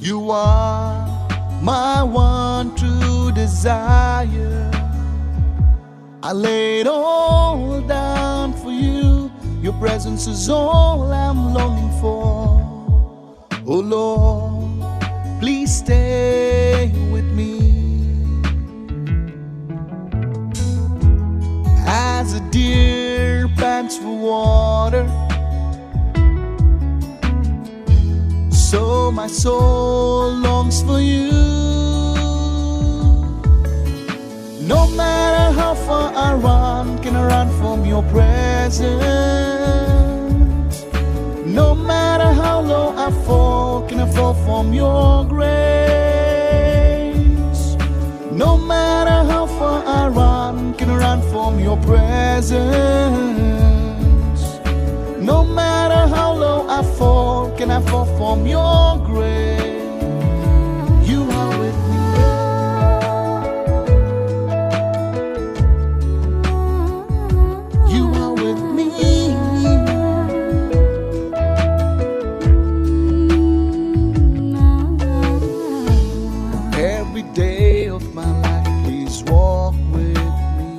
You are my one true desire. I lay it all down for you. Your presence is all I'm longing for. Oh Lord, please stay with me. As a deer pants for water, so my soul longs for you. No matter how far I run, can I run from your presence? No matter how low I fall, can I fall from your grace? No matter how far I run, can I run from your presence? No matter how low I fall, can I fall from your grace? You are with me. You are with me. Every day of my life, please walk with me.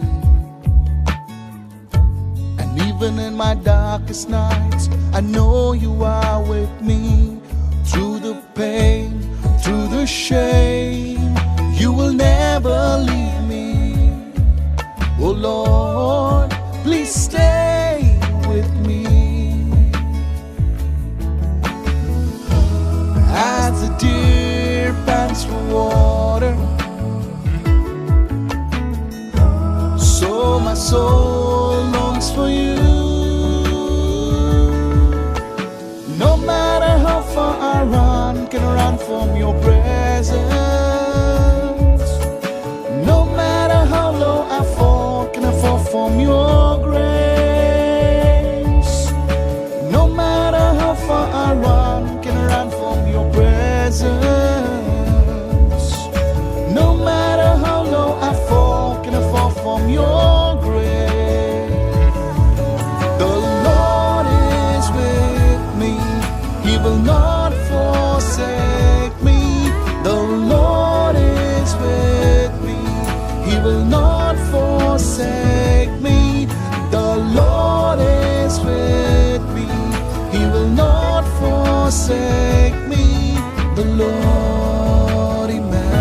And even in my darkest nights, I know you are with me. Through the pain, through the shame, you will never leave me. Oh Lord, please stay with me. As the deer pants for water, so my soul longs for you. No matter how far I run, can I run from your presence? No matter how low I fall, can I fall from your grace? No matter how far I run, can I run from your presence? No matter how low I fall, can I fall from your grace? The Lord is with me. He will not forsake me. The Lord is with me. He will not forsake me. The Lord is with me. He will not forsake me. The Lord Emmanuel.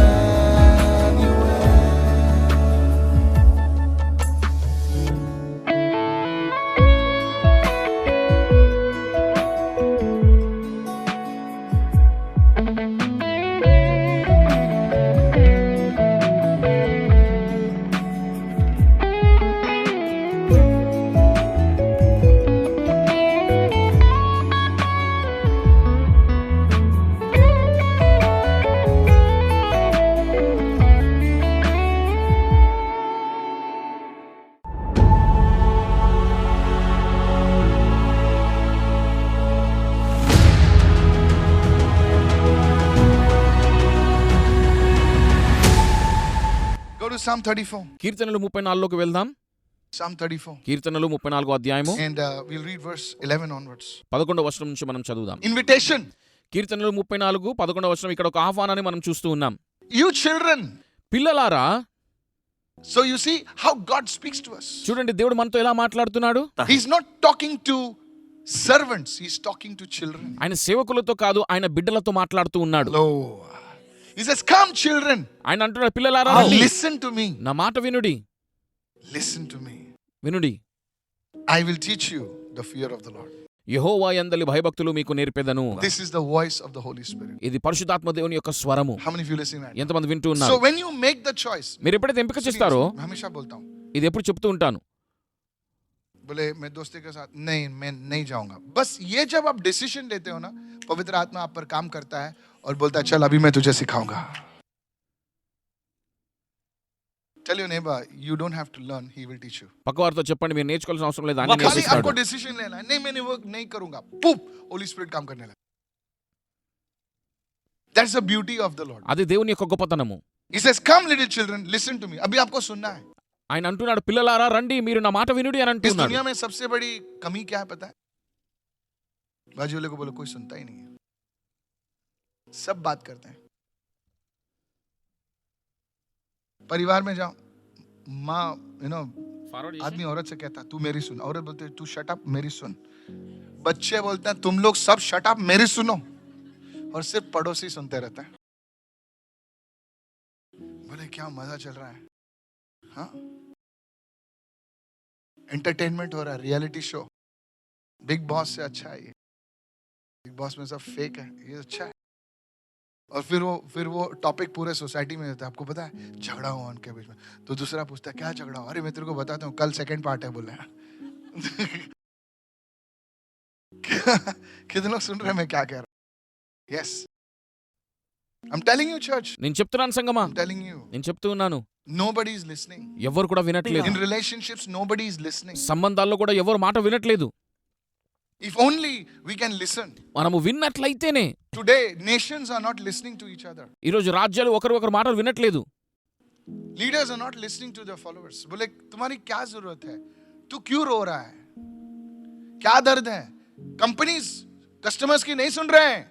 Go to Psalm 34. కీర్తనలు 34లోకి వెళ్దాం. Psalm 34. కీర్తనలు 34 అధ్యాయము And we'll read verse 11 onwards. 11వ వచనం నుంచి మనం చదువుదాం. Invitation. కీర్తనలు 34 11వ వచనం. ఇక్కడ ఒక ఆహ్వానాన్ని మనం చూస్తూ ఉన్నాం. You children. పిల్లలారా. So you see how God speaks to us. చూడండి దేవుడు మనతో ఎలా మాట్లాడుతున్నాడు. He's not talking to servants. He's talking to children. ఆయన సేవకులతో కాదు, ఆయన బిడ్డలతో మాట్లాడుతూ ఉన్నాడు. Hello. He says, come children. ఆయన అంటున్నాడు, పిల్లలారా listen to me. నా మాట వినుడి. Listen to me. వినుడి. I will teach you the fear of the Lord. యెహోవా యందలి భయభక్తులు మీకు నేర్పెదను. This is the voice of the Holy Spirit. ఇది పరిశుద్ధాత్మ దేవుని యొక్క స్వరము. How many of you listening right? ఎంతమంది వింటూ ఉన్నారు? So when you make the choice, మీరు ఎప్పుడైతే ఎంపిక చేస్తారో, हमेशा बोलता हूं, ఇది ఎప్పుడు చెప్తూ ఉంటాను, बोले मैं दोस्ती के साथ नहीं, मैं नहीं जाऊंगा. बस ये जब आप डिसीजन लेते हो ना, पवित्र आत्मा आप पर काम करता है और बोलता है चल अभी मैं तुझे सिखाऊंगा. Tell your neighbor, you don't have to learn, he will teach you. పక్కవారితో చెప్పండి, మీరు నేర్చుకోవాల్సిన అవసరం లేదు, ఆయన खाली నేర్పిస్తాడు. आपको डिसीजन लेना है. नहीं मैंने वर्क नहीं करूंगा. पुप होली स्पिरिट काम करने लगा. That's the beauty of the Lord. అది దేవుని యొక్క గొప్పతనము. He says come little children, listen to me. अभी आपको सुनना है. ఆయన అంటున్నాడు, పిల్లలారా రండి, మీరు నా మాట వినుడి అని इस అంటున్నాడు. दुनिया में सबसे बड़ी कमी क्या है पता है? बाजू वाले को बोलो, कोई सुनता ही नहीं है. सब बात करते हैं। परिवार में जाओ, माँ आदमी औरत से कहता तू मेरी सुन, औरत बोलते तू शट अप मेरी सुन। बच्चे बोलते हैं तुम लोग सब शट अप मेरी सुनो, और सिर्फ पड़ोसी सुनते रहते हैं। बोले क्या मजा चल रहा है, हाँ एंटरटेनमेंट हो रहा है, रियलिटी शो। बिग बॉस से अच्छा है ये, बिग बॉस में सब फेक है, ये अच्छा है। और फिर वो टॉपिक पूरे सोसाइटी में रहता है। आपको पता है झगड़ा हुआ उनके बीच में, तो दूसरा पूछता है क्या झगड़ा हुआ, अरे मैं तेरे को बताता हूँ कल सेकंड पार्ट है बोले। कितने लोग सुन रहे हैं मैं क्या कह रहा हूँ? Yes, I'm telling you church, నేను చెప్తున్నాను సంగమా, I'm telling you, నేను చెప్తూ ఉన్నాను, nobody is listening. ఎవరు కూడా వినట్లేదు. In relationships nobody is listening. సంబంధాల్లో కూడా ఎవరు మాట వినట్లేదు. If only we can listen. మనము విన్నట్లయితేనే. Today nations are not listening to each other. ఈ రోజు రాజ్యాలు ఒకరు మాటలు వినట్లేదు. Leaders are not listening to their followers. बोले तुम्हारी क्या जरूरत है, तू क्यों रो रहा है, क्या दर्द है? कंपनीज कस्टमर्स की नहीं सुन रहे हैं।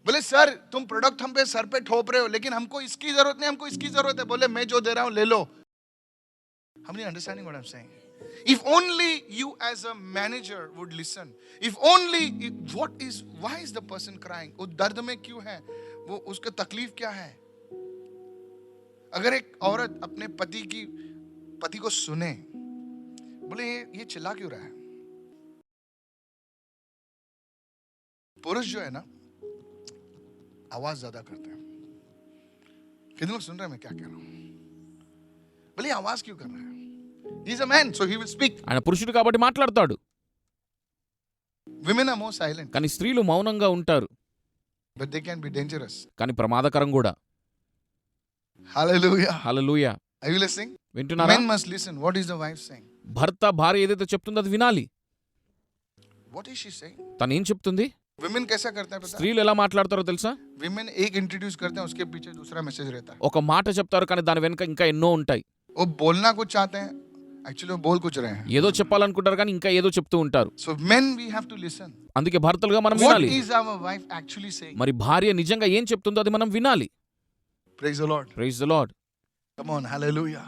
बोले सर तुम प्रोडक्ट हम पे सर पे ठोप रहे हो, लेकिन हमको इसकी जरूरत नहीं, हमको इसकी जरूरत है। बोले मैं जो दे रहा हूं ले लो। हम नहीं understanding what I am saying. If only you as a manager would listen. If only why is the person crying? वो दर्द में क्यों है, वो उसका तकलीफ क्या है? अगर एक औरत अपने पति को सुने, बोले ये चिल्ला क्यों रहा है। पुरुष जो है ना आवाज ज्यादा करते हैं। कितने लोग सुन रहे हैं मैं क्या कह रहा हूं? बोले आवाज क्यों कर रहा है? He is a man, so he will speak. ఆయన పురుషుడు కాబట్టి మాట్లాడతాడు. Women are more silent. కానీ స్త్రీలు మౌనంగా ఉంటారు. But they can be dangerous. కానీ ప్రమాదకరం కూడా. Hallelujah. Hallelujah. Are you listening? వింటున్నారా? Men must listen. What is the wife saying? భర్త భార్య ఏదైతే చెప్తుందో అది వినాలి. What is she saying? తను ఏం చెప్తుంది? Women कैसा करता है पता? స్త్రీలు ఎలా మాట్లాడతారో తెలుసా? Women एक इंट्रोड्यूस करते हैं, उसके पीछे दूसरा मैसेज रहता है. ఒక మాట చెప్తారు కానీ దాని వెనుక ఇంకా ఎన్నో ఉంటాయి. वो बोलना कुछ चाहते हैं, एक्चुअली वो बोल कुछ रहे हैं. ఏదో చెప్పాలనుకుంటారు కానీ ఇంకా ఏదో చెప్తూ ఉంటారు. So men we have to listen. అందుకే భర్తలుగా మనం What వినాలి. is our wife actually saying? మరి భార్య నిజంగా ఏం చెప్తుందో అది మనం వినాలి. Praise the Lord. Praise the Lord. Come on, hallelujah.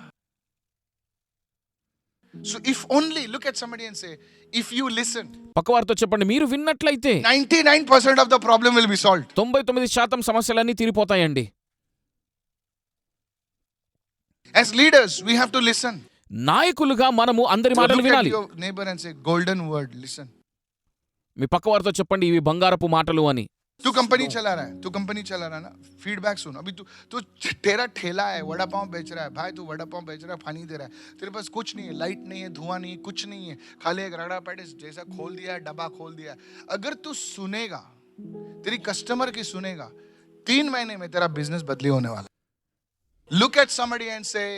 So if only, look at somebody and say, if you listen, పక్కవారితో చెప్పండి, మీరు విన్నట్లయితే 99% of the problem will be solved. 99% సమస్యలన్నీ తీరిపోతాయండి. As leaders, we have to listen. నాయకులుగా మనము అందరి So మాటలు look at వినాలి. your neighbor and say, golden word, listen. మీ పక్కవారితో చెప్పండి, ఇవి బంగారపు మాటలు అని. तू कंपनी चला रहा है ना, फीडबैक सुन. अभी तू तेरा ठेला है, वड़ा पाव बेच रहा है, भाई तू वड़ा पाव बेच रहा है, पानी दे रहा है, तेरे पास कुछ नहीं है, लाइट नहीं है, धुआं नहीं है, कुछ नहीं है, खाली एक रगड़ा पैकेट जैसा खोल दिया है, डब्बा खोल दिया है. अगर तू सुनेगा, तेरी कस्टमर की सुनेगा, 3 महीने में तेरा बिजनेस बदली होने वाला. Look at somebody and say,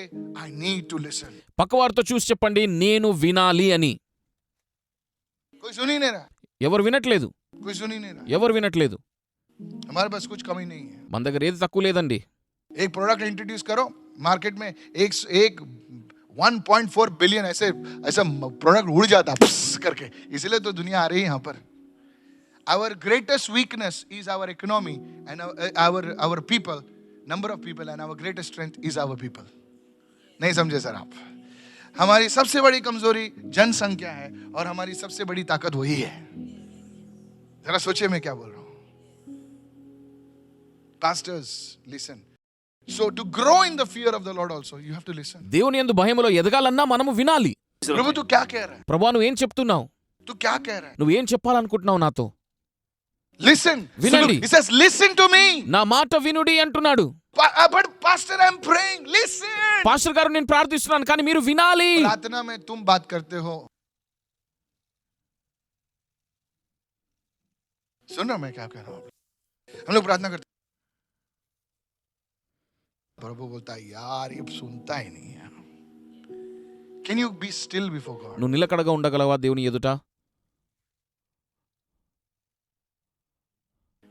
I need to listen. పక్కవారితో చూసి చెప్పండి, నేను వినాలి అని. कोई सुन ही नहीं रहा, ఎవరు వినట్లేదు, कोई सुन ही नहीं रहा. ఎవరు వినట్లేదు. हमारे पास कुछ कमी नहीं है. మన దగ్గర ఏది తక్కువ లేదండి. एक प्रोडक्ट इंट्रोड्यूस करो मार्केट में, एक 1.4 बिलियन ऐसा प्रोडक्ट उड़ जाता करके, इसलिए तो दुनिया आ रही है यहाँ पर. Our greatest weakness is our economy and our people, number of people, and our greatest strength is our people. नहीं समझे सर आप? हमारी सबसे बड़ी कमजोरी जनसंख्या है और हमारी सबसे बड़ी ताकत वही है. जरा सोचिए मैं क्या बोल रहा हूं. Pastors, listen. So to grow in the fear of the Lord also, you have to listen. దేవుని యందు భయములో ఎదగాలన్నా మనము వినాలి. प्रभु तू क्या कह रहा है? ప్రభువా నువ్వేం చెప్తున్నావు? तू क्या कह रहा है? నువ్వేం చెప్పాలనుకుంటున్నావు నాతో? Listen. వినండి. He says, listen to me. నా మాట వినుడి అంటున్నాడు. But pastor, I'm praying. Listen. Pastor గారు నేను ప్రార్థిస్తున్నాను కానీ మీరు వినాలి. प्रार्थना में तुम बात करते हो. सुन रहा मैं क्या कह रहा हूं? हम लोग प्रार्थना करते, प्रभु बोलता है यार ये सुनता ही नहीं है. Can you be still before God? నువ్వు నిలకడగా ఉండగలవా దేవుని ఎదుట?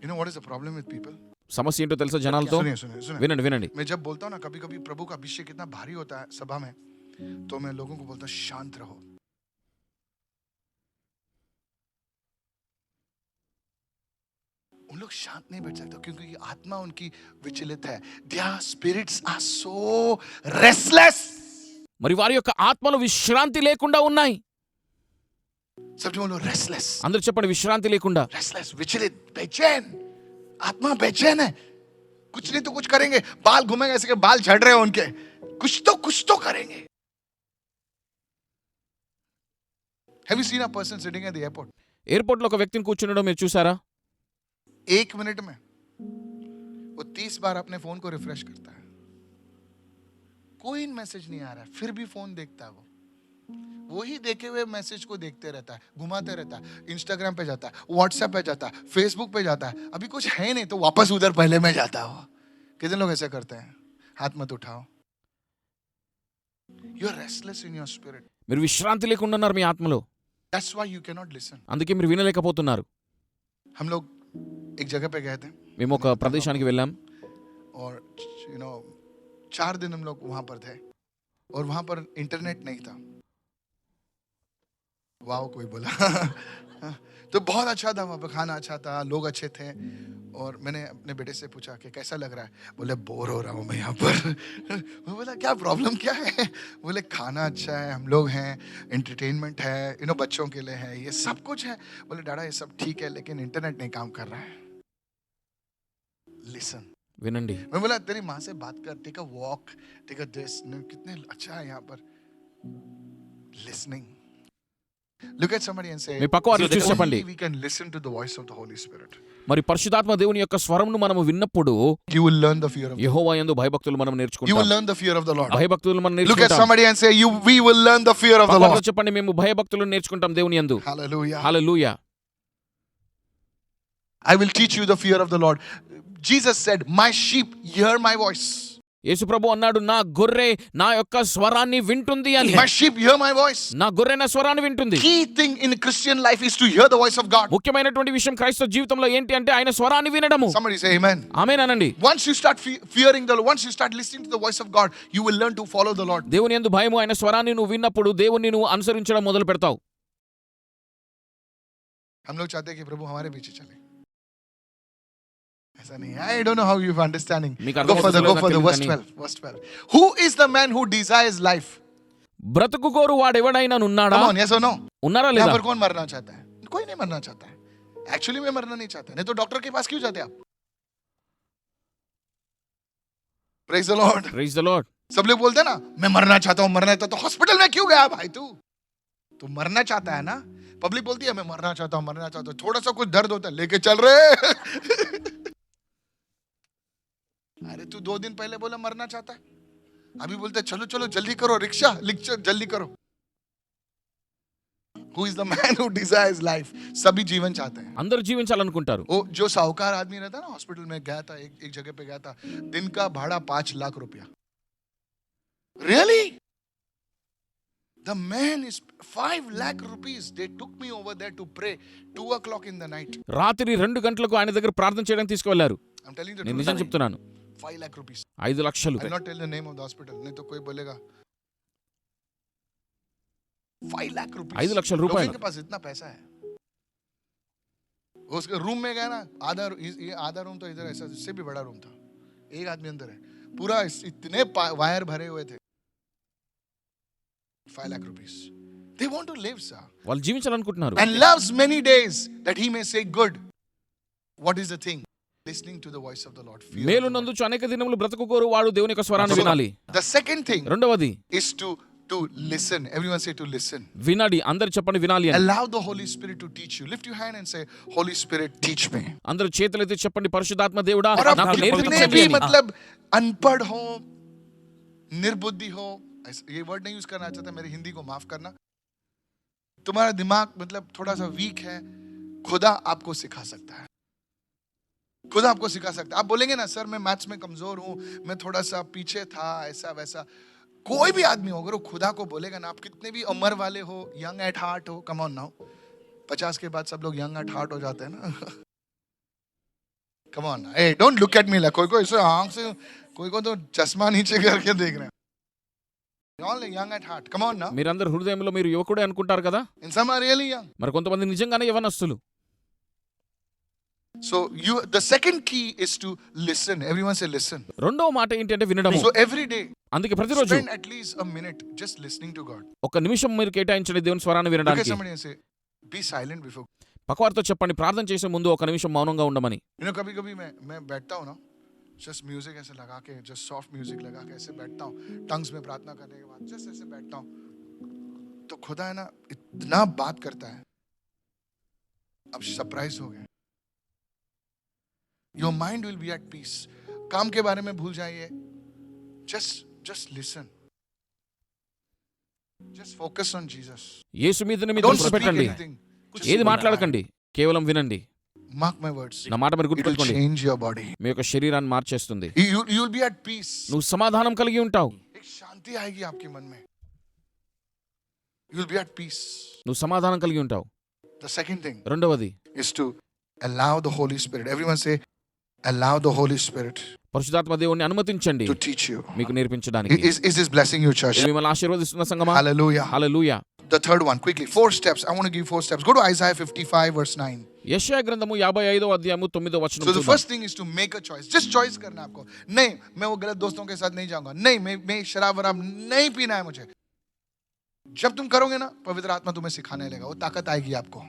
You know what is the problem with people? సమస్య ఏంటో తెలుసా జనాలతో? सुनिए. వినండి వినండి. मैं जब बोलता हूँ ना, कभी कभी प्रभु का अभिषेक इतना भारी होता है सभा में, तो मैं लोगों को बोलता हूँ शांत रहो. उन लोग शांत नहीं बैठ सकते क्योंकि आत्मा उनकी विचलित है. Their spirits are so restless. మరి వారి యొక్క ఆత్మలు విశ్రాంతి లేకుండా ఉన్నాయి. सब लोग restless. అందరూ చెప్పండి, విశ్రాంతి లేకుండా. Restless, विचलित, बेचैन. आत्मा बेचैन है. कुछ नहीं तो कुछ करेंगे. बाल घूमेंगे ऐसे के बाल झड़ रहे हैं उनके. कुछ तो करेंगे. Have you seen a person sitting at the airport? Airport లో ఒక వ్యక్తిని కూర్చుండడం మీరు చూసారా? 1 मिनट में वो 30 बार अपने फोन को रिफ्रेश करता है. कोई मैसेज नहीं आ रहा है, फिर भी फोन देखता है. वो ही देखे हुए मैसेज को देखते रहता है, घुमाते रहता है. इंस्टाग्राम पे जाता है, व्हाट्सएप पे जाता है, फेसबुक पे जाता है. अभी कुछ है नहीं तो वापस उधर पहले में जाता है. कितने लोग ऐसे करते हैं? हाथ मत उठाओ. You are restless in your spirit. మీరు విశ్రాంతి లేకుండా ఉన్నారు మీ ఆత్మలో. That's why you cannot listen. అందుకే మీరు వినలేకపోతున్నారు. हम लोग एक जगह पे गए थे మేము ఒక ప్రదేశానికి వెళ్ళాం. और 4 दिन हम लोग वहां पर थे और वहां पर इंटरनेट नहीं था. वाह कोई बोला. तो बहुत अच्छा था, वहां पर खाना अच्छा था, लोग अच्छे थे. और मैंने अपने बेटे से पूछा कि कैसा लग रहा है. बोले बोर हो रहा हूँ मैं यहाँ पर. मैं बोला क्या प्रॉब्लम क्या है. बोले खाना अच्छा है, हम लोग हैं, एंटरटेनमेंट है, बच्चों के लिए है, ये सब कुछ है. बोले डाडा ये सब ठीक है लेकिन इंटरनेट नहीं काम कर रहा है. लिसन. వినండి. मैं बोला तेरी माँ से बात कर, take a walk, take a this. कितने अच्छा है यहाँ पर listening. Look at somebody and say, మీ పక్క వారిని చూసి చెప్పండి, we can listen to the voice of the Holy Spirit. మరి పరిశుద్ధాత్మ దేవుని యొక్క స్వరమును మనము విన్నప్పుడు You will learn the fear of the Lord. యెహోవా యందు భయభక్తులు మనం You will నేర్చుకుంటాం. learn the fear of the Lord. భయభక్తులు మనం Look at నేర్చుకుంటాం. somebody and say, we will learn the fear of the పక్కవారితో Lord. చెప్పండి, మేము భయభక్తులను నేర్చుకుంటాం దేవుని యందు. Hallelujah. Hallelujah. I will teach you the fear of the Lord. Jesus said, my sheep hear my voice. యేసు ప్రభు అన్నాడు, నా గొర్రె నా యొక్క స్వరాన్ని వింటుంది అని. My sheep hear my voice. నా గొర్రె నా స్వరాన్ని వింటుంది. Key thing in Christian life is to hear the voice of God. ముఖ్యమైనటువంటి విషయం క్రైస్తవ జీవితంలో ఏంటి అంటే ఆయన స్వరాన్ని వినడము. Somebody say amen. ఆమేన్ అనండి. Once you start fearing the Lord, once you start listening to the voice of God, you will learn to follow the Lord. దేవుని యందు భయము, ఆయన స్వరాన్ని నువ్వు విన్నప్పుడు దేవుణ్ణి నువ్వు అనుసరించడం మొదలు పెడతావు. हम लोग चाहते हैं कि प्रभु हमारे पीछे चले. ऐसा नहीं. I don't know how you're understanding. Go for the verse 12. Who is the man who desires life? బ్రతుకు కోరు వాడెవడైనా ఉన్నాడా? Come on, yes or no? ఉన్నారా यहाँ లేదా? पर कौन मरना चाहता है? कोई नहीं मरना चाहता है. एक्चुअली में मरना नहीं चाहता. नहीं तो डॉक्टर के पास क्यों जाते आप? Praise the Lord. Praise the Lord. सब लोग बोलते हैं ना, मैं मरना चाहता हूँ, तो हॉस्पिटल में क्यों गया भाई तू मरना चाहता है ना. पब्लिक बोलती है मैं मरना चाहता हूँ, थोड़ा सा कुछ दर्द होता है लेके चल रहे. अरे तू 2 दिन पहले बोला मरना चाहता है, अभी बोलते चलो जल्दी करो, रिक्शा जल्दी करो. Who is the man who desires life? सभी जीवन चाहते हैं. అందరూ జీవించాలనుకుంటారు. वो जो साहूकार आदमी रहता है ना, हॉस्पिटल में गया था, एक जगह पे गया था, दिन का भाड़ा 5 लाख रुपया. Really? The man is 5 lakh rupees. They took me over there to pray 2 o'clock in the night. రాత్రి 2 గంటలకు ఆయన దగ్గర ప్రార్థన చేయడానికి తీసుకువెళ్లారు. I'm telling you the నేను truth. నిజం చెప్తున్నాను. 5 lakh rupees. 5 లక్షలు. I'll not tell the name of the hospital. नहीं तो कोई बोलेगा 5 lakh rupees. 5 లక్షల రూపాయలు. लोगों के पास इतना पैसा है. उसके रूम में गया ना, आधा रूम तो इधर ऐसा, इससे भी बड़ा रूम था. एक आदमी अंदर है, पूरा इतने वायर भरे हुए थे. 5 lakh rupees. They want to live, sir. వాళ్ళు జీవించాలనుకుంటున్నారు. And loves many days that he may say good. What is the thing? Listening to the voice of the Lord. మేలు నందుచు అనేక దినములు బ్రతుకు కోరు వాడు దేవుని యొక్క స్వరాన్ని వినాలి. The second thing రెండవది is to listen. Everyone say to listen. వినాలి. అందరూ చెప్పండి వినాలి అని. Allow the Holy Spirit to teach you. Lift your hand and say, Holy Spirit, teach me. అందరూ చేతులెత్తి చెప్పండి, పరిశుద్ధాత్మ దేవుడా और आप నాకు कितने నేర్పించండి भी అని. मतलब अनपढ़ हो, निर्बुद्धि हो, ये वर्ड नहीं यूज करना चाहता, मेरी हिंदी को माफ करना. तुम्हारा दिमाग मतलब थोड़ा सा वीक है, खुदा आपको सिखा सकता है. खुदा आपको सिखा सकता है. आप बोलेंगे ना सर मैं मैथ्स में कमजोर हूं, मैं थोड़ा सा पीछे था, ऐसा वैसा. कोई भी आदमी हो, अगर वो खुदा को बोलेगा ना, आप कितने भी उम्र वाले हो, यंग एट हार्ट हो, कम ऑन नाउ. 50 के बाद सब लोग यंग एट हार्ट हो जाते हैं ना. Come on, A don't look at me like, कोई ऐसे आंख से, कोई को तो चश्मा नीचे करके देख रहे हैं. All young at heart. Come on now. మీరందరూ హృదయంలో మీరు యువకుడే అనుకుంటారు కదా. And some are really young. మరి కొంతమంది నిజంగానే యవనస్తులు. So the second key is to listen. Everyone say listen. రెండవ మాట ఏంటంటే వినడము. So every day, అందుకే ప్రతిరోజు spend at least a minute just listening to God. ఒక నిమిషం మీరు కేటాయించండి దేవుని స్వరాన్ని Look at వినడానికి. somebody and say, be silent before. పక్కవారితో చెప్పండి ప్రార్థన చేసే ముందు ఒక నిమిషం మౌనంగా ఉండమని. कभी-कभी मैं बैठता हूँ ना, just music ऐसे लगा के, just soft music लगा के ऐसे बैठता हूँ, tongues में प्रार्थना करने के बाद just ऐसे बैठता हूँ, तो खुदा है ना इतना बात करता है, अब सरप्राइज हो गए. Your mind will be at peace. काम के बारे में भूल जाइए. Just listen. Just focus on Jesus. యేసు మీదనే మీ Don't దృష్టి speak పెట్టండి. anything. ఏది మాట్లాడకండి, కేవలం వినండి. Mark my words. నా మాట మీరు It will గుర్తుపెట్టుకోండి. change your body. మీ యొక్క శరీరాన్ని మార్చేస్తుంది. You will be at peace. నువ్వు సమాధానం కలిగి ఉంటావు. एक शांति आएगी आपके मन में. You will be at peace. నువ్వు సమాధానం కలిగి ఉంటావు. The second thing రెండవది is to allow the Holy Spirit. Everyone say, allow the Holy Spirit పరిశుద్ధాత్మ దేవుణ్ణి అనుమతించండి to teach you. మీకు నేర్పించడానికి. Is this blessing you, church? మిమ్మల్ని ఆశీర్వదిస్తున్న సంగమా? Hallelujah. Hallelujah. The third one, quickly, 4 steps. I want to give 4 steps. Go to Isaiah 55 verse 9. యెషయా గ్రంథము 55వ అధ్యాయము 9వ వచనం So the చూద్దాం. first thing is to make a choice. Just choice करना है आपको. नहीं, मैं वो गलत दोस्तों के साथ नहीं जाऊंगा. नहीं, मैं शराब वराब नहीं पीना है मुझे. जब तुम करोगे ना, पवित्र आत्मा तुम्हें सिखाने लगेगा. वो ताकत आएगी आपको.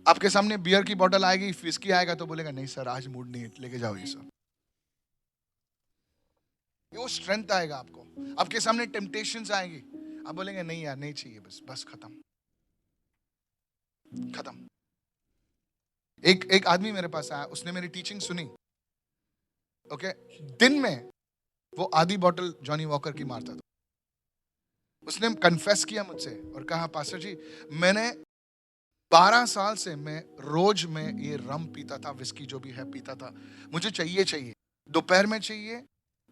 आपके सामने बियर की बोतल आएगी, विस्की आएगा तो बोलेगा नहीं सर आज मूड नहीं है, लेके जाओ ये सब. वो स्ट्रेंथ आएगा आपको. आपके सामने टेम्पटेशंस आएंगी, आप बोलेंगे नहीं यार नहीं चाहिए, बस खत्म. एक आदमी मेरे पास आया, उसने मेरी टीचिंग सुनी. ओके, दिन में वो आधी बोतल जॉनी वॉकर की मारता था. उसने कन्फेस किया मुझसे और कहा पास्टर जी मैंने 12 साल से मैं रोज में ये रम पीता था, विस्की जो भी है पीता था. मुझे चाहिए, दोपहर में चाहिए,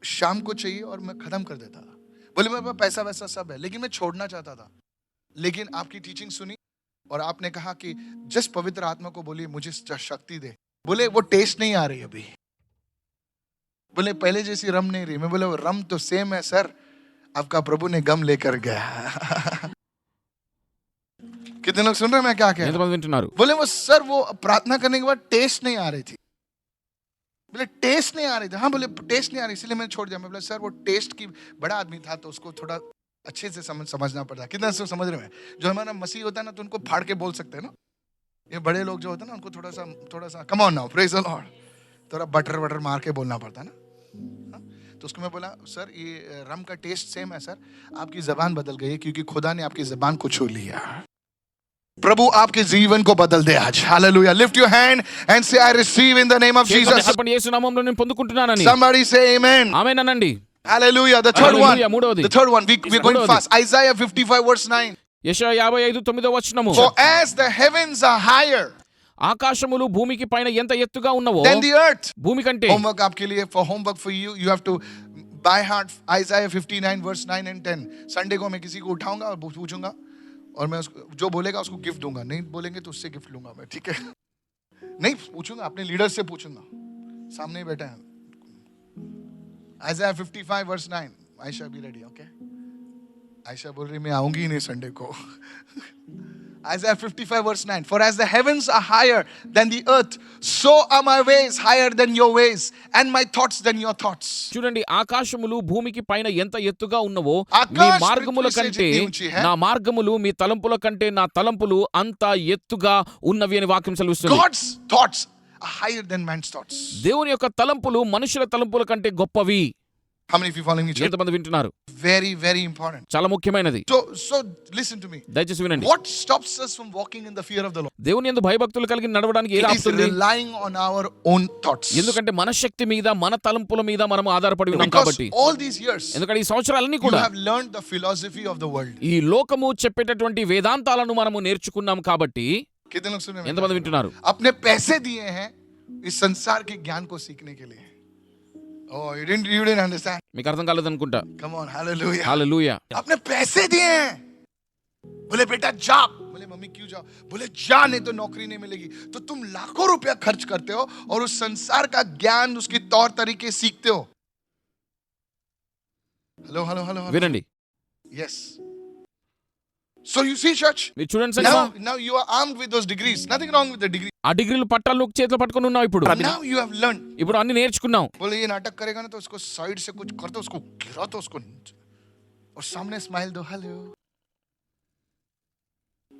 शाम को चाहिए और मैं खत्म कर देता था. बोले मेरे पास पैसा वैसा सब है, लेकिन मैं छोड़ना चाहता था. लेकिन आपकी टीचिंग सुनी और आपने कहा कि जिस पवित्र आत्मा को बोलिए मुझे शक्ति दे. बोले वो टेस्ट नहीं आ रही अभी. बोले पहले जैसी रम नहीं रही. मैं बोले वो रम तो सेम है सर, आपका प्रभु ने गम लेकर गया. कितने लोग सुन रहे हैं मैं क्या कह रहा हूं? ఎంతమంది వింటున్నారు? बोले वो सर वो प्रार्थना करने के बाद टेस्ट नहीं आ रही थी. बोले टेस्ट नहीं आ रही थी. हाँ बोले टेस्ट नहीं आ रही इसलिए मैंने छोड़ दिया. मैं बोला सर वो टेस्ट की बड़ा आदमी था तो उसको थोड़ा अच्छे से समझना पड़ता. कितना समझ रहे हैं? जो हमारा मसीह होता है ना तो उनको फाड़ के बोल सकते हैं ना. ये बड़े लोग जो होते हैं ना उनको थोड़ा सा come on now praise the Lord, थोड़ा बटर मार के बोलना पड़ता है ना. तो उसको मैं बोला सर ये रम का टेस्ट सेम है सर, आपकी जबान बदल गई है क्योंकि खुदा ने आपकी जबान को छू लिया. प्रभु आपके जीवन को बदल दे आज. Hallelujah. Lift your hand and say I receive in the name of Jesus. చెప్పండి యేసు నామములో నేను పొందుకుంటున్నానని. Somebody say amen. ఆమేన్ అనండి. Hallelujah. The third one. Hallelujah. మూడవది. The third one. We're going fast. Isaiah 55 verse 9. యెషయా 55 9వ వచనము. For as the heavens are higher ఆకాశములు భూమికి పైన ఎంత ఎత్తుగా ఉన్నవో than the earth. భూమి కంటే. Homework आपके लिए, for homework for you, you have to by heart Isaiah 59 verse 9 and 10. Sunday को मैं किसी को उठाऊंगा और पूछूंगा और मैं उसको जो बोलेगा उसको गिफ्ट दूंगा. नहीं बोलेंगे तो उससे गिफ्ट लूंगा मैं. ठीक है? नहीं पूछूंगा, अपने लीडर से पूछूंगा, सामने ही बैठे हैं. Isaiah 55 verse 9. Ayesha be ready, okay? Ayesha बोल रही मैं आऊंगी ही नहीं संडे को. Isaiah 55 verse 9. For as the heavens are higher than the earth, so are my ways higher than your ways and my thoughts than your thoughts. చూడండి ఆకాశములు భూమికి పైన ఎంత ఎత్తుగా ఉన్నవో ఆకాశ మీ మార్గముల పృథ్వీ సే కంటే జితనీ ऊंची है. నా మార్గములు మీ తలంపుల కంటే నా తలంపులు అంత ఎత్తుగా ఉన్నవి అని వాక్యం సెలవిస్తుంది. God's thoughts are higher than man's thoughts. దేవుని యొక్క తలంపులు మనుషుల తలంపుల కంటే గొప్పవి. How many of you following me? Church? ఎంతమంది వింటున్నారు? Very, very important. చాలా ముఖ్యమైనది. So listen to me. దయచేసి వినండి. What stops us from walking in the fear of the Lord? దేవుని యందు భయభక్తులు కలిగి నడవడానికి ఏది It is ఆపుతుంది? relying on our own thoughts. ఎందుకంటే మన శక్తి మీద మన తలంపుల మీద మనం ఆధారపడి ఉన్నాం Because కాబట్టి. all these years ఎందుకంటే ఈ సంవత్సరాలన్నీ you కూడా have learned the philosophy of the world. ఈ లోకము చెప్పేటటువంటి వేదాంతాలను మనము నేర్చుకున్నాం కాబట్టి. कितने लोग सुन रहे हैं? ఎంతమంది వింటున్నారు? अपने पैसे दिए हैं इस संसार के ज्ञान को सीखने के लिए. Oh, you didn't understand? మీకు అర్థం కాలేదనుకుంటా. Come on, hallelujah. హల్లెలూయా. अपने पैसे दिए हैं. बोले बेटा जा. बोले मम्मी क्यों जाओ? बोले जा नहीं तो नौकरी नहीं मिलेगी. तो तुम लाखों रुपया खर्च करते हो और उस संसार का ज्ञान उसके तौर तरीके सीखते हो. हेलो. వినండి. Yes. So you see church? మీరు చూడండి సంగమా. Now you are armed with those degrees. Nothing wrong with the degree. ఆ డిగ్రీలు పట్టాలు నువ్వు చేతిలో పట్టుకొని ఉన్నావు ఇప్పుడు Now you have learned. ఇప్పుడు అన్ని నేర్చుకున్నావు. बोले ये नाटक करेगा ना तो उसको साइड से कुछ कर दो, उसको गिरा दो, उसको और सामने स्माइल दो, hello.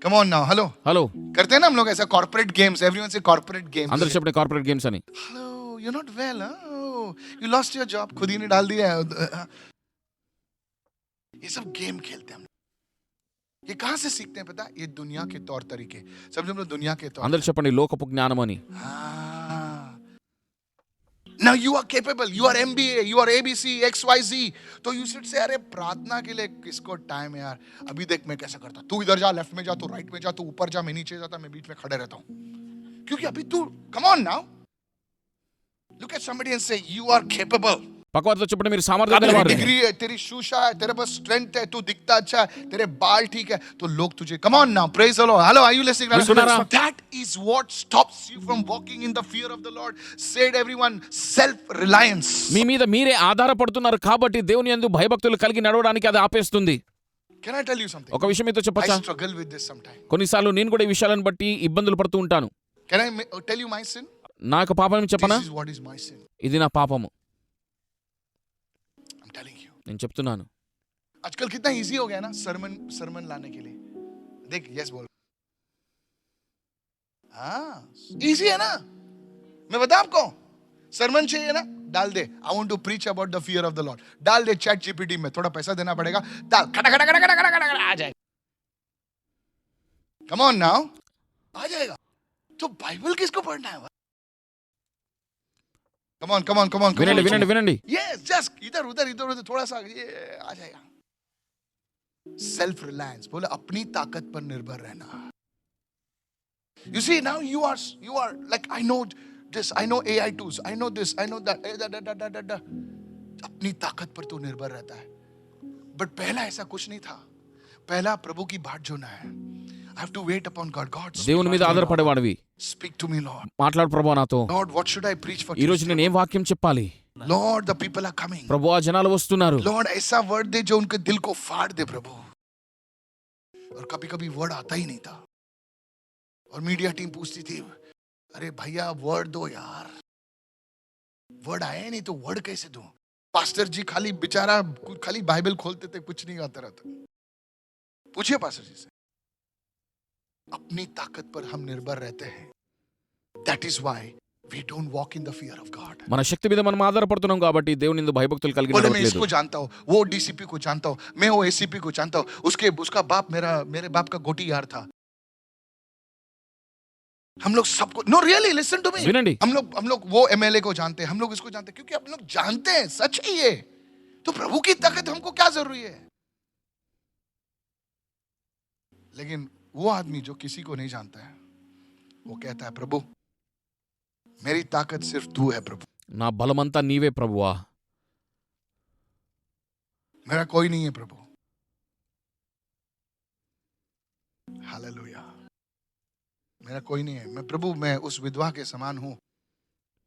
Come on now, hello. Hello करते हैं ना हम लोग ऐसा कॉर्पोरेट गेम्स, एवरीवन से कॉर्पोरेट गेम्स. అందరూ చెప్పండి కార్పొరేట్ గేమ్స్ అని. Hello, you're not well, huh? Oh, you lost your job, खुद ही ने डाल दिया है. ये सब गेम खेलते हैं हम. ये कहां से सीखते हैं पता? ये दुनिया के तौर तरीके. सब हम लोग दुनिया के तौर. అందరూ చెప్పండి లోకపు జ్ఞానం అని. Now you are capable, you are MBA, you are ABC, XYZ. तो you should say अरे प्रार्थना के लिए किसको टाइम है यार? अभी देख मैं कैसा करता. तू इधर जा, लेफ्ट में जा, तू राइट में जा, तू ऊपर जा, मैं नीचे जाता, मैं बीच में खड़े रहता हूँ. क्योंकि अभी तू, come on now. Look at somebody and say you are capable. పక్కవారితో చెప్పండి మీరు సామర్థ్యం तेरी గలవారు. डिग्री है, तेरी शूशा है, तेरे पास स्ट्रेंथ है, तू दिखता अच्छा है, तेरे बाल ठीक है, तो लोग तुझे come on now, praise the Lord. Hello, are you listening? వింటున్నారా? That is what stops you from walking in the fear of the Lord. Said everyone, self-reliance. మీ మీద మీరే ఆధారపడుతున్నారు కాబట్టి దేవుని యందు భయభక్తులు కలిగి నడవడానికి అది ఆపేస్తుంది. Can I tell you something? ఒక విషయం మీతో I చెప్పచ్చా? struggle with this sometimes. కొన్నిసార్లు నేను కూడా ఈ విషయాలను బట్టి ఇబ్బందులు పడుతూ ఉంటాను. Can I tell you my sin? నా యొక్క పాపం చెప్పనా? This is what is my sin. ఇది నా పాపము. I'm telling you. నేను చెప్తున్నాను. आजकल कितना इजी हो गया ना सरमन लाने के लिए. देख, यस बोल. हाँ, इजी है ना. मैं बता आपको, सरमन चाहिए ना, डाल दे. I want to preach about the fear of the Lord. डाल दे चैट जीपीटी में, थोड़ा पैसा देना पड़ेगा. डाल, खड़ा खड़ा खड़ा खड़ा खड़ा खड़ा आ जाएगा. Come on now, आ जाएगा. तो बाइबल किसको पढ़ना है? Come on, come on, come on. వినండి వినండి వినండి. Yes, just इधर उधर थोड़ा सा ये आ जाएगा. Self reliance, बोले अपनी ताकत पर निर्भर रहना. You see, now you are like, I know this, I know AI tools, I know this, I know that. अपनी ताकत पर तू निर्भर रहता है. But पहला ऐसा कुछ नहीं था. पहला प्रभु की बात जो ना है. I have to wait upon God. God, దేవుని మీద ఆధారపడేవాడివి. speak to me, Lord. మాట్లాడు ప్రభువా నాతో. Lord, what should I preach for ఈ రోజు నేను ఏం వాక్యం చెప్పాలి? Lord, the people are coming. ప్రభువా జనాలు వస్తున్నారు. Lord, ऐसा वर्ड दे जो उनके दिल को फाड़ दे प्रभु. और कभी-कभी वर्ड आता ही नहीं था. और मीडिया टीम पूछती थी, अरे भैया वर्ड दो यार. वर्ड आए नहीं तो वर्ड कैसे दूं? पास्टर जी खाली बेचारा खाली बाइबल खोलते थे, कुछ नहीं आता रहता. पूछिए पास्टर जी से. अपनी ताकत पर हम निर्भर रहते हैं. That is why we don't walk in the fear of God. మన శక్తి మీద మనం ఆధారపడుతున్నాం కాబట్టి దేవుని యందు భయభక్తులు కలిగి बोले मैं నడవట్లేదు. इसको जानता हूँ, वो डीसीपी को जानता हूँ, मैं वो एसीपी को जानता हूँ, उसका बाप मेरे बाप का गोटी यार था. हम लोग सबको, no really listen to me. विनंडी. हम लोग वो एमएलए को जानते हैं, हम लोग इसको जानते हैं, क्योंकि हम लोग जानते हैं सच है ये. तो प्रभु की ताकत हमको क्या जरूरी है? लेकिन वो आदमी जो किसी को नहीं जानता है, वो कहता है प्रभु मेरी ताकत सिर्फ तू है प्रभु. నా బలమంతా నీవే ప్రభువా. मेरा कोई नहीं है प्रभु. हालेलुया. मेरा कोई नहीं है. मैं प्रभु, मैं उस विधवा के समान हूं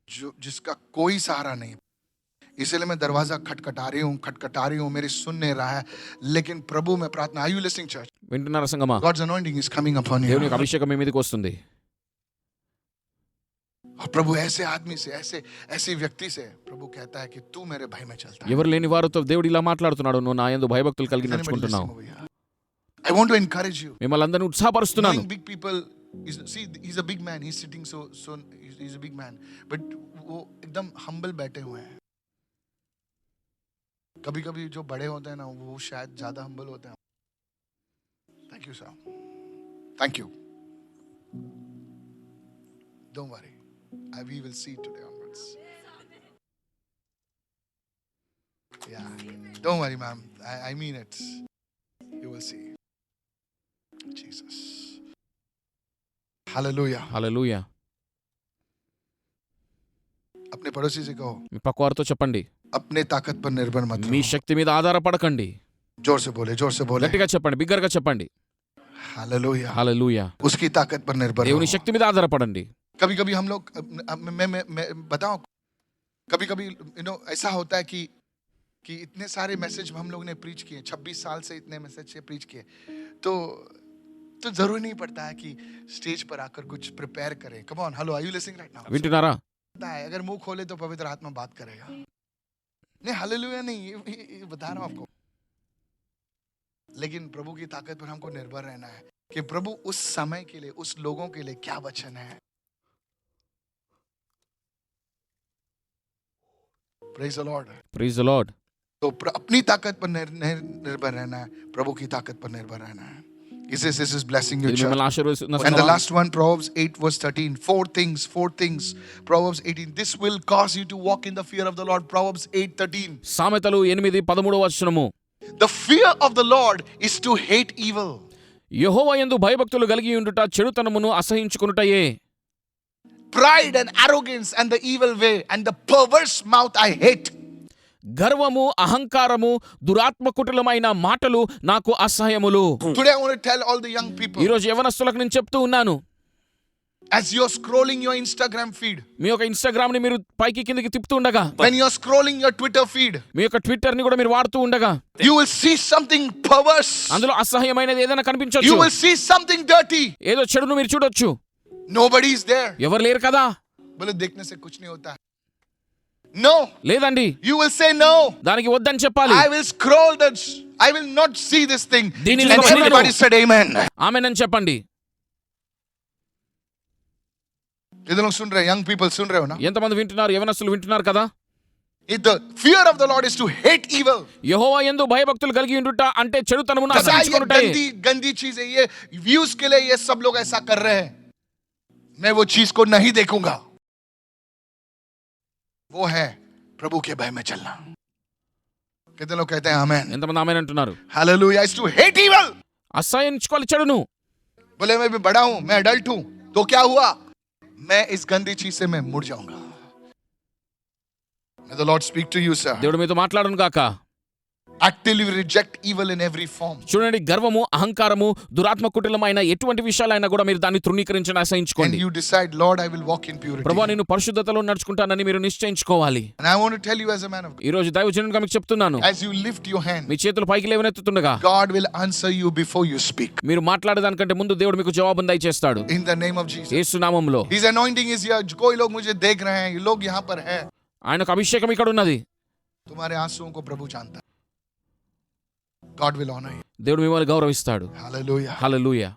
जो जिसका कोई सहारा नहीं. इसलिए मैं दरवाजा खटखटा रही हूं, मेरी सुन नहीं रहा है. लेकिन प्रभु मैं प्रार्थना, आर यू लिसनिंग चर्च? వింటున్నారా సంగమా? God's anointing is coming upon you. దేవుని యొక్క అభిషేకం మీ మీదకి వస్తుంది. और प्रभु ऐसे आदमी से, ऐसे व्यक्ति से प्रभु कहता है कि तू मेरे भय में चलता है. ఎవరు లేని వారితో దేవుడు ఇలా మాట్లాడుతున్నాడు, నువ్వు నా యందు భయభక్తులు కలిగి నడుచుకుంటున్నావు. I want to encourage you. మిమ్మల్ని అందరినీ ఉత్సాహపరుస్తున్నాను. Knowing big people, he's a big man, he's sitting so he's a big man, but वो एकदम humble बैठे हुए हैं. कभी-कभी जो बड़े होते हैं ना, वो शायद ज्यादा humble होते हैं. Thank you sir. Thank you. Don't worry. We will see today onwards. Yeah. Don't worry ma'am. I mean it. You will see. Jesus. Hallelujah. హల్లెలూయా. अपने पड़ोसी से कहो, మీ పక్కవారితో చెప్పండి, अपने ताकत पर निर्भर मत మీ रहो. శక్తి మీద ఆధారపడకండి. जोर से बोले. గట్టిగా చెప్పండి, బిగ్గరగా చెప్పండి. हालेलुया. హల్లెలూయా. उसकी ताकत पर निर्भर దేవుని रहो. శక్తి మీద ఆధారపడండి. कभी-कभी हम लोग, मैं बताऊं, कभी-कभी ऐसा होता है कि इतने सारे मैसेज हम लोग ने प्रीच किए, 26 साल से इतने मैसेज से प्रीच किए, तो तो जरूरी नहीं पड़ता है कि स्टेज पर आकर कुछ प्रिपेयर करें. Come on, hello, are you listening right now? వింటున్నారా? पता है अगर मुंह खोले तो पवित्र आत्मा बात करेगा. नहीं, हालेलुया नहीं, ये बता रहा हूं आपको. लेकिन प्रभु की ताकत पर हमको निर्भर रहना है कि प्रभु उस समय के लिए, उस लोगों के लिए क्या वचन है. Praise the Lord. Praise the Lord. तो अपनी ताकत पर निर्भर रहना है, प्रभु की ताकत पर निर्भर रहना है. This is blessing you, ఇది church. మిమ్మల్ని ఆశీర్వదిస్తున్న And the సమయం. last one, Proverbs 8 verse 13. Four things. Proverbs 18. This will cause you to walk in the fear of the Lord. Proverbs 8:13. సామెతలు 8:13 వచనము. The fear of the Lord is to hate evil. యెహోవా యందు భయభక్తులు కలిగి ఉండుట చెడుతనమును అసహించుకొనుటయే. Pride and arrogance and the evil way and the perverse mouth I hate. గర్వము, అహంకారము, దురాత్మకుటులమైన మాటలు నాకు అసహ్యములు. Today I want to tell all the young people, ఈ రోజు యవనస్తులకు నేను చెప్తూ ఉన్నాను, as you're scrolling your Instagram feed, మీ యొక్క ఇన్స్టాగ్రామ్ ని మీరు పైకి కిందకి తిప్పుతూ ఉండగా, when you're scrolling your Twitter feed, మీ యొక్క ట్విట్టర్ ని కూడా మీరు వాడుతూ ఉండగా, you will see something perverse. అందులో అసహ్యమైనది ఏదైనా You కనిపించొచ్చు. will see something dirty. ఏదో చెడును మీరు చూడొచ్చు. Nobody is there. ఎవరు లేరు కదా. बोले देखने से कुछ नहीं होता. No. లేదండి, You will say no. దానికి వద్దని చెప్పాలి. I will scroll that. I will not see this thing. దీనిని And నేను everybody said amen. ఆమేనని చెప్పండి. इधर लोग सुन रहे हैं, young people सुन रहे हो ना? ఎంతమంది వింటున్నారు? యవనస్తులు వింటున్నారు కదా. The fear of the Lord is to hate evil. యెహోవా యందు భయభక్తులు కలిగి ఉండుట అంటే చెడుతనమును ये అసహించుకొనుటయే. गंदी चीज है. ये व्यूज के लिए ये सब लोग ऐसा कर रहे हैं. मैं वो चीज को नहीं देखूंगा. वो है प्रभु के भय में चलना. कितने लोग कहते हैं आमेन? ఎంతమంది ఆమేన్ అంటున్నారు? Hallelujah. Is to hate evil. అసహించుకోవాలి చెడును. बोले मैं भी बड़ा हूं, मैं अडल्ट हूं, तो क्या हुआ? मैं इस गंदी चीज से मैं मुड़ जाऊंगा. May the Lord speak to you, sir. దేవుడు మీతో మాట్లాడును గాక. Actively reject evil in every form. చూడండి, గర్వము, అహంకారము, దురాత్మకుటులమైన ఎటువంటి విషయాలైనా కూడా మీరు దాన్ని తృణీకరించండి, And అసహించుకోండి. you decide, Lord, I will walk in purity. ప్రభువా, నేను పరిశుద్ధతలో నడుచుకుంటానని మీరు నిశ్చయించుకోవాలి. And I want to tell you as a man of God, ఈ రోజు దైవజనునిగా మీకు చెప్తున్నాను, as you lift your hand, మీ చేతులు పైకి లేవనెత్తుతుండగా God will answer you before you speak. మీరు మాట్లాడేదానికంటే ముందు దేవుడు మీకు జవాబును దయచేస్తాడు. In the name of Jesus. యేసు నామములో. His anointing is here. कोई लोग मुझे देख रहे हैं, ये लोग यहाँ पर है. ఆయనకు అభిషేకం ఇక్కడ ఉన్నది. तुम्हारे आंसुओं को प्रभु जानता है. God will honor you. దేవుడు మిమ్మల్ని గౌరవిస్తాడు. Hallelujah. హల్లెలూయా.